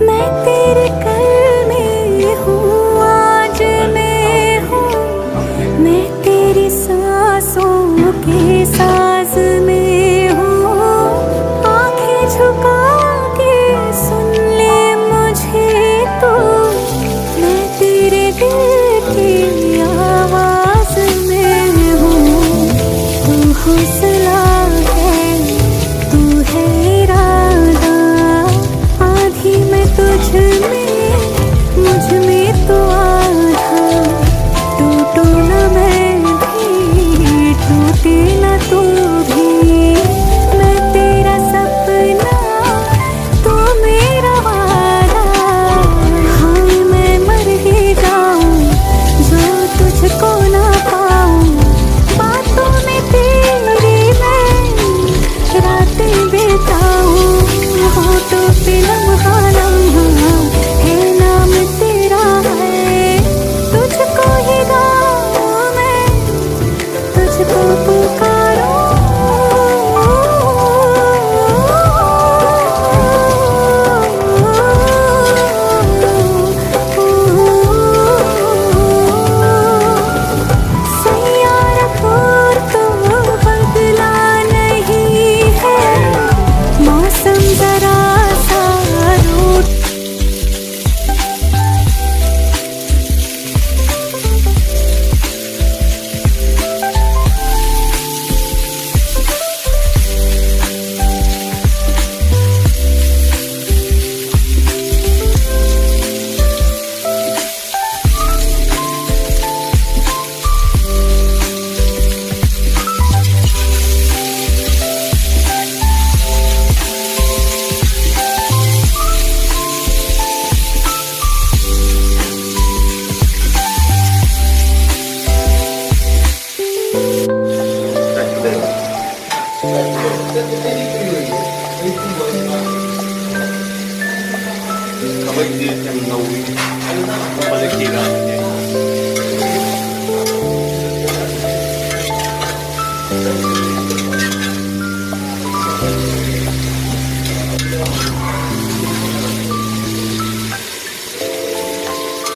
मैं तेरे कल में हूँ, आज मैं हूँ। मैं तेरी सांसों के साज में हूँ। आंखें झुका के सुन ले मुझे तो, मैं तेरे दिल की आवाज में हूँ। तू हौसला है, तू है इरादा, आधी मैं तुझ में, मुझ में तो आधा। टूटू न मैं भी, टूटे न तू भी। मैं तेरा सपना, तू मेरा वादा। हाँ मैं मर ही जाऊं जो तुझको ना पाऊं। बातों में तेरी मैं रातें बिताऊं। होठों पे लम्हा लम्हा है नाम तेरा है। तुझको ही गाऊं मैं, तुझको पुकारूं। सैयारा कोर तो बदला नहीं है, मौसम जरा सा रूठ। Kapag hindi siyang nauwi, ano na, bumalik hira niya.